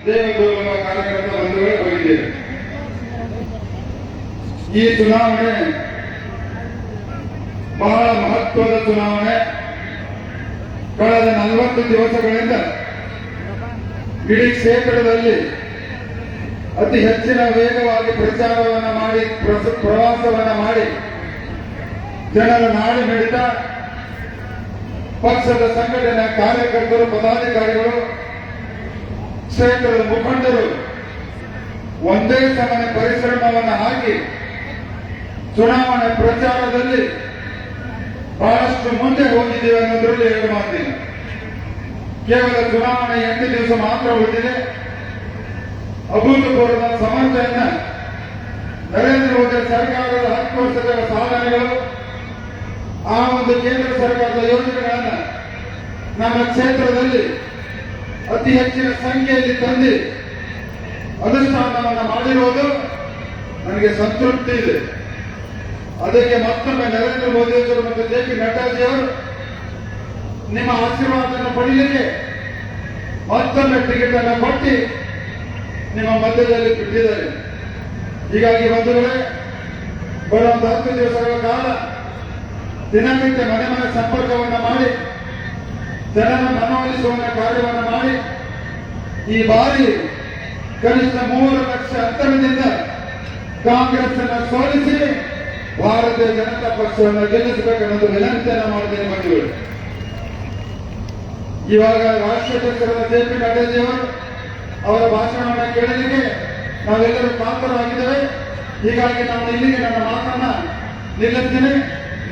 ದೇವದೂಲವ ಕಾರ್ಯಕರ್ತ ಬಂಧುಗಳೇ ಹೋಗಿದ್ದೇವೆ. ಈ ಚುನಾವಣೆ ಬಹಳ ಮಹತ್ವದ ಚುನಾವಣೆ. ಕಳೆದ 40 ದಿವಸಗಳಿಂದ ಇಡೀ ಕ್ಷೇತ್ರದಲ್ಲಿ ಅತಿ ಹೆಚ್ಚಿನ ವೇಗವಾಗಿ ಪ್ರಚಾರವನ್ನು ಮಾಡಿ ಪ್ರವಾಸವನ್ನ ಮಾಡಿ ಜನರ ನಾಡಿ ಮಿಡಿತ ಪಕ್ಷದ ಸಂಘಟನೆ ಕಾರ್ಯಕರ್ತರು ಪದಾಧಿಕಾರಿಗಳು ಕ್ಷೇತ್ರದ ಮುಖಂಡರು ಒಂದೇ ಸಮನೆ ಪರಿಶ್ರಮವನ್ನು ಹಾಕಿ ಚುನಾವಣೆ ಪ್ರಚಾರದಲ್ಲಿ ಬಹಳಷ್ಟು ಮುಂದೆ ಹೋಗಿದ್ದೇವೆ ಅನ್ನೋದ್ರಲ್ಲಿ ಎರಡು ಮಾತಿಲ್ಲ. ಕೇವಲ ಚುನಾವಣೆ 8 ದಿವಸ ಮಾತ್ರ ಉಳಿದಿದೆ. ಅಭೂತಪೂರ್ವ ಸಮರ್ಥೆಯನ್ನ ನರೇಂದ್ರ ಮೋದಿ ಸರ್ಕಾರದ 10 ವರ್ಷದ ಸಾಧನೆಗಳು, ಆ ಒಂದು ಕೇಂದ್ರ ಸರ್ಕಾರದ ಯೋಜನೆಗಳನ್ನ ನಮ್ಮ ಕ್ಷೇತ್ರದಲ್ಲಿ ಅತಿ ಹೆಚ್ಚಿನ ಸಂಖ್ಯೆಯಲ್ಲಿ ತಂದು ಅನುಷ್ಠಾನವನ್ನು ಮಾಡಿರುವುದು ನನಗೆ ಸಂತೃಪ್ತಿ ಇದೆ. ಅದಕ್ಕೆ ಮತ್ತೊಮ್ಮೆ ನರೇಂದ್ರ ಮೋದಿಯವರು ಮತ್ತು JP ನಡ್ಡಾಜಿಯವರು ನಿಮ್ಮ ಆಶೀರ್ವಾದವನ್ನು ಪಡೆಯಲಿಕ್ಕೆ ಮತ್ತೊಮ್ಮೆ ಟಿಕೆಟ್ ಅನ್ನು ಕೊಟ್ಟು ನಿಮ್ಮ ಮಧ್ಯದಲ್ಲಿ ಬಿಟ್ಟಿದ್ದಾರೆ. ಹೀಗಾಗಿ ಬಂಧುಗಳೇ, ಬರುವ 10 ದಿವಸಗಳ ಕಾಲ ದಿನನಿತ್ಯ ಮನೆ ಮನೆ ಸಂಪರ್ಕವನ್ನು ಮಾಡಿ ಜನರ ಮನವೊಲಿಸುವ ಕಾರ್ಯವನ್ನು ಮಾಡಿ ಈ ಬಾರಿ ಕನಿಷ್ಠ 3 ಲಕ್ಷ ಅಂತರದಿಂದ ಕಾಂಗ್ರೆಸ್ ಅನ್ನು ಸೋಲಿಸಿ ಭಾರತೀಯ ಜನತಾ ಪಕ್ಷವನ್ನು ಗೆಲ್ಲಿಸಬೇಕೆನ್ನೋದು ವಿನಂತಿಯನ್ನು ಮಾಡಿದ್ದೇನೆ ಬಂಧುಗಳು. ಇವಾಗ ರಾಷ್ಟ್ರಾಧ್ಯಕ್ಷರಾದ JP ನಡ್ಡಾಜಿಯವರು ಅವರ ಭಾಷಣವನ್ನು ಕೇಳಲಿಕ್ಕೆ ನಾವೆಲ್ಲರೂ ಕಾತರವಾಗಿದ್ದೇವೆ. ಹೀಗಾಗಿ ನಾನು ಇಲ್ಲಿಗೆ ನನ್ನ ಮಾತನ್ನ ನಿಲ್ಲಿಸ್ತೇನೆ.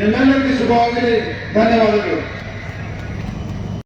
ನಿಮ್ಮೆಲ್ಲರಿಗೂ ಶುಭವಾಗಲಿ. ಧನ್ಯವಾದಗಳು.